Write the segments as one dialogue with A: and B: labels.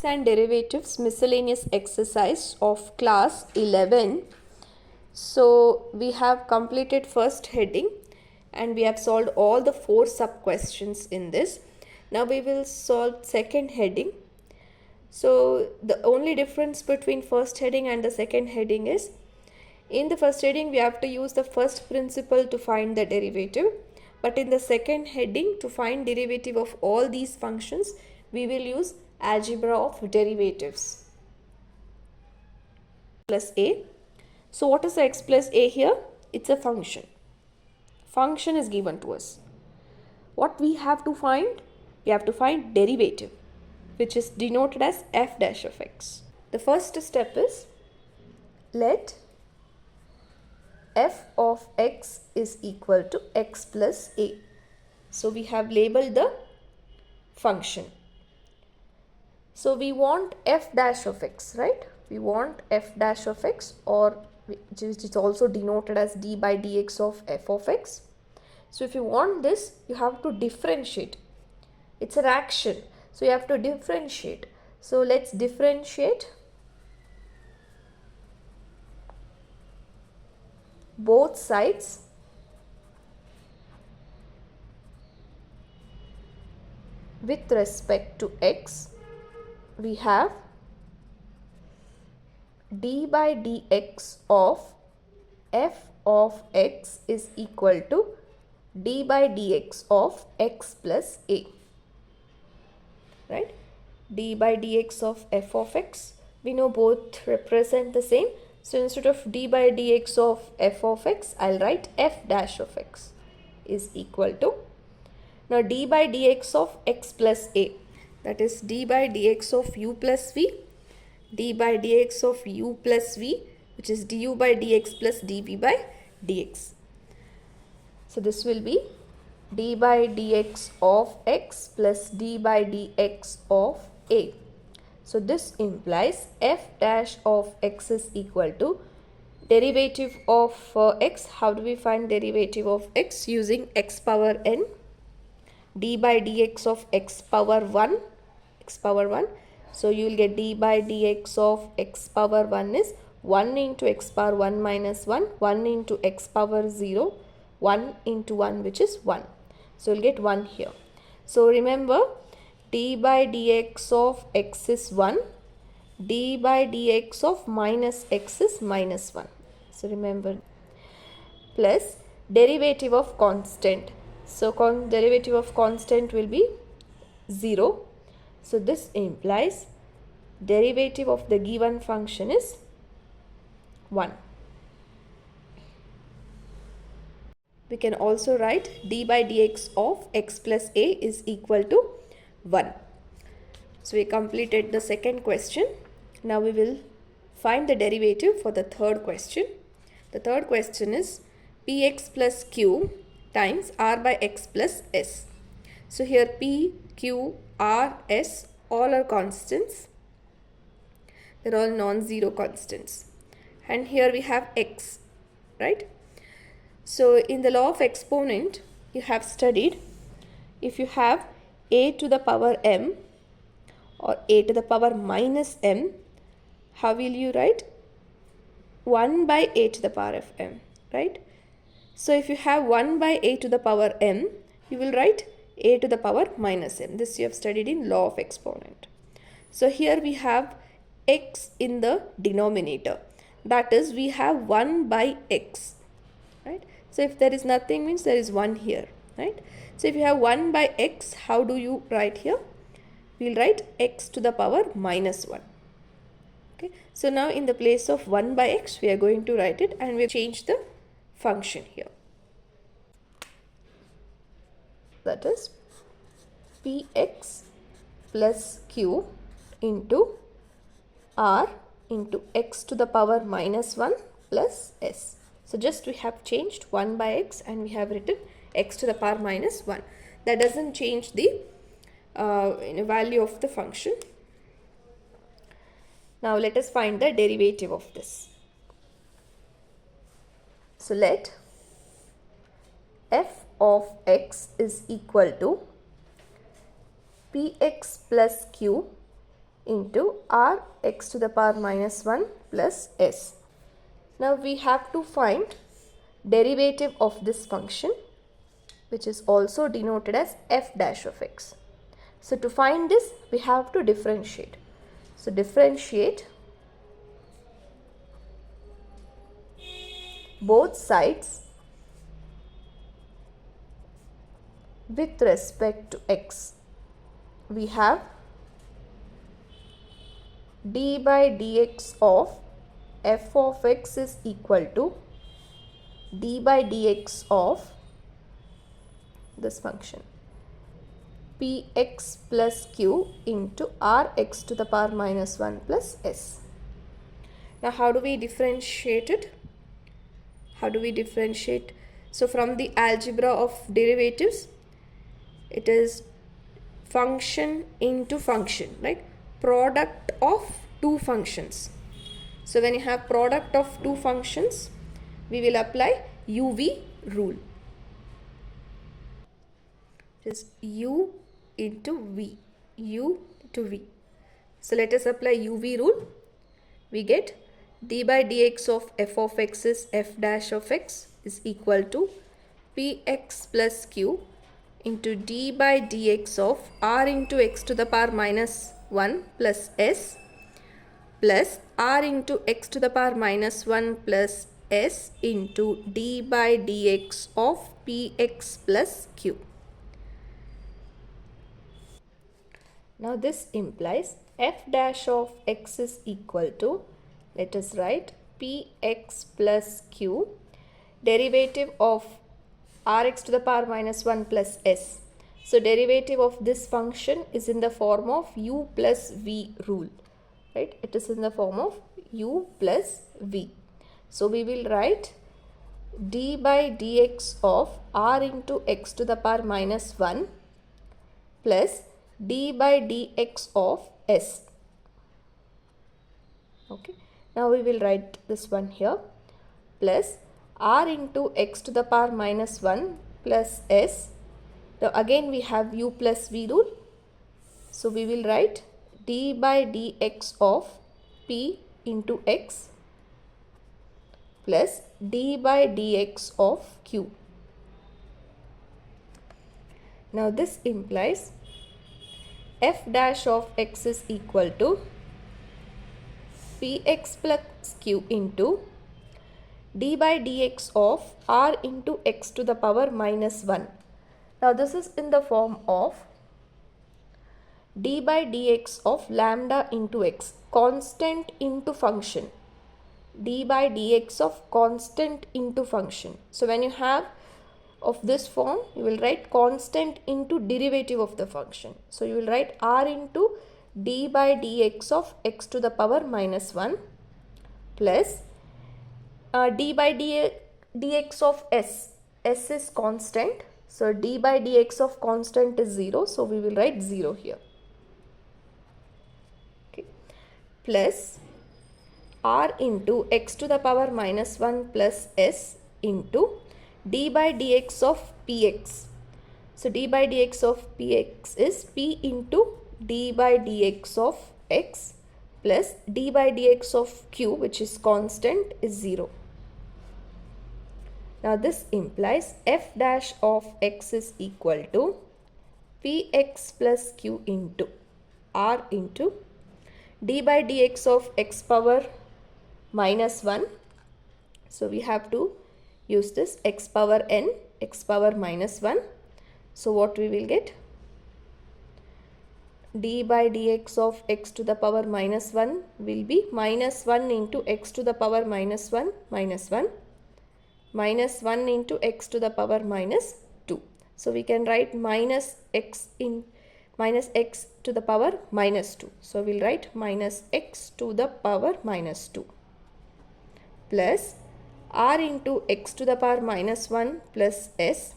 A: And derivatives miscellaneous exercise of class 11. So we have completed first heading and we have solved all the 4 sub questions in this. Now we will solve second heading. So the only difference between first heading and the second heading is, in the first heading we have to use the first principle to find the derivative, but in the second heading to find derivative of all these functions we will use algebra of derivatives. Plus a. So what is the x plus a here? It's a function. Function is given to us. What we have to find? We have to find derivative, which is denoted as f dash of x. The first step is, let f of x is equal to x plus a. So we have labeled the function. So we want f dash of x, right? We want f dash of x, or which is also denoted as d by dx of f of x. So if you want this, you have to differentiate. It's an action. So you have to differentiate. So let's differentiate both sides with respect to x. We have d by dx of f of x is equal to d by dx of x plus a, right? D by dx of f of x, we know both represent the same. So instead of d by dx of f of x, I'll write f dash of x is equal to, now d by dx of x plus a, that is d by dx of u plus v, d by dx of u plus v, which is du by dx plus dv by dx. So this will be d by dx of x plus d by dx of a. So this implies f dash of x is equal to derivative of x. How do we find derivative of x? Using x power n, d by dx of x power 1, x power 1. So you will get d by dx of x power 1 is 1 into x power 1 minus 1, 1 into x power 0, 1 into 1, which is 1. So you'll get 1 here. So remember, d by dx of x is 1, d by dx of minus x is minus 1. So remember, plus derivative of constant. So derivative of constant will be 0. So this implies derivative of the given function is 1. We can also write d by dx of x plus a is equal to 1. So we completed the second question. Now we will find the derivative for the third question. The third question is px plus q times r by x plus s. So here p, q, r, s all are constants. They're all non-zero constants. And here we have x, right? So in the law of exponent, you have studied, if you have a to the power m or a to the power minus m, how will you write? 1 by a to the power of m, right? So if you have 1 by a to the power m, you will write a to the power minus m. This you have studied in law of exponent. So here we have x in the denominator. That is, we have 1 by x, right? So if there is nothing, means there is 1 here, right? So if you have 1 by x, how do you write here? We will write x to the power minus 1. Okay. So now in the place of 1 by x, we are going to write it, and we will change the function here. That is px plus q into r into x to the power minus 1 plus s. So just we have changed 1 by x and we have written x to the power minus 1. That doesn't change the value of the function. Now let us find the derivative of this. So let f of x is equal to px plus q into r x to the power minus 1 plus s. Now we have to find derivative of this function, which is also denoted as f dash of x. So to find this, we have to differentiate. So differentiate both sides with respect to x. We have d by dx of f of x is equal to d by dx of this function px plus q into rx to the power minus 1 plus s. Now how do we differentiate it? How do we differentiate? So from the algebra of derivatives, it is function into function, right? Product of two functions. So when you have product of two functions, we will apply UV rule. It is U into V. U to V. So let us apply UV rule. We get d by dx of f of x is f dash of x is equal to px plus q into d by dx of r into x to the power minus 1 plus s plus r into x to the power minus 1 plus s into d by dx of px plus q. Now this implies f dash of x is equal to, let us write px plus q, derivative of rx to the power minus 1 plus s. So derivative of this function is in the form of u plus v rule, right? It is in the form of u plus v. So we will write d by dx of r into x to the power minus 1 plus d by dx of s. Okay, now we will write this one here plus r into x to the power minus 1 plus s. Now again we have u plus v rule. So we will write d by dx of p into x plus d by dx of q. Now this implies f dash of x is equal to px plus q into d by dx of r into x to the power minus 1. Now this is in the form of d by dx of lambda into x, constant into function. D by dx of constant into function. So when you have of this form, you will write constant into derivative of the function. So you will write r into d by dx of x to the power minus 1 plus d by dx of s. S is constant. So d by dx of constant is 0. So we will write 0 here. Okay. Plus r into x to the power minus 1 plus s into d by dx of px. So d by dx of px is p into d by dx of x plus d by dx of q, which is constant, is 0. Now this implies f dash of x is equal to px plus q into r into d by dx of x power minus 1. So we have to use this x power n, x power minus 1. So what we will get? D by dx of x to the power minus 1 will be minus 1 into x to the power minus 1 minus 1 minus 1 into x to the power minus 2. So we can write minus x to the power minus 2. So we'll write minus x to the power minus 2 plus r into x to the power minus 1 plus s,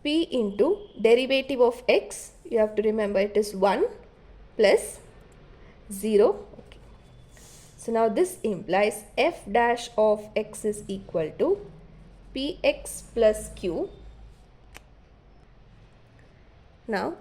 A: p into derivative of x, you have to remember it is 1 plus 0. Okay. So now this implies f dash of x is equal to px plus q. Now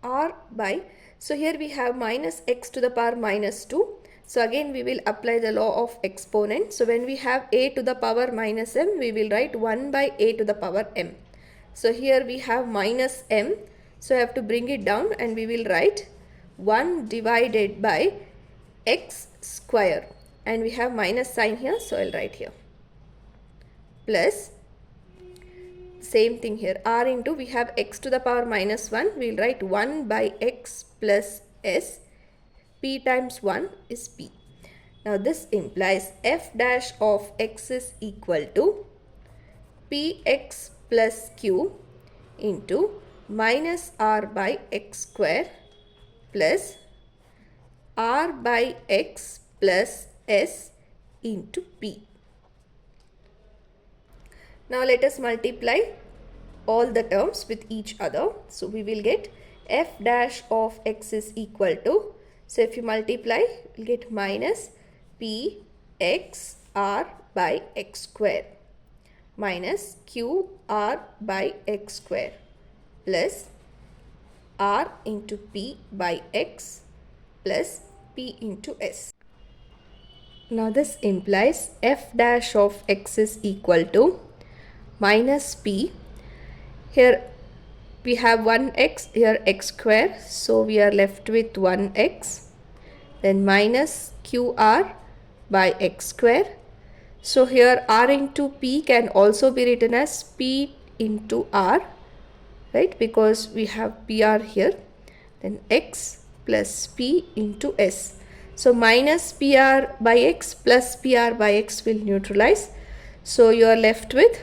A: r by, so here we have minus x to the power minus 2. So again we will apply the law of exponent. So when we have a to the power minus m, we will write 1 by a to the power m. So here we have minus m, so I have to bring it down and we will write 1 divided by x square, and we have minus sign here, so I'll write here, plus same thing here, r into, we have x to the power minus 1, we will write 1 by x plus s, p times 1 is p. Now this implies f dash of x is equal to px plus q into minus r by x square plus r by x plus s into p. Now let us multiply all the terms with each other. So we will get f dash of x is equal to, so if you multiply, you will get minus p x r by x square minus q r by x square plus r into p by x plus p into s. Now this implies f dash of x is equal to minus p, here we have 1x, here x square, so we are left with 1x, then minus qr by x square. So here r into p can also be written as p into r, right, because we have pr here, then x plus p into s. So minus pr by x plus pr by x will neutralize, so you are left with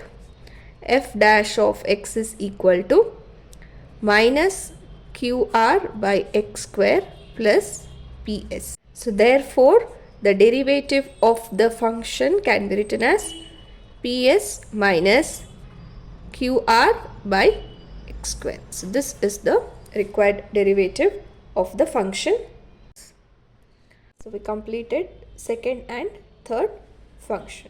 A: f dash of x is equal to minus qr by x square plus ps. So therefore the derivative of the function can be written as ps minus qr by x square. So this is the required derivative of the function. So we completed second and third function.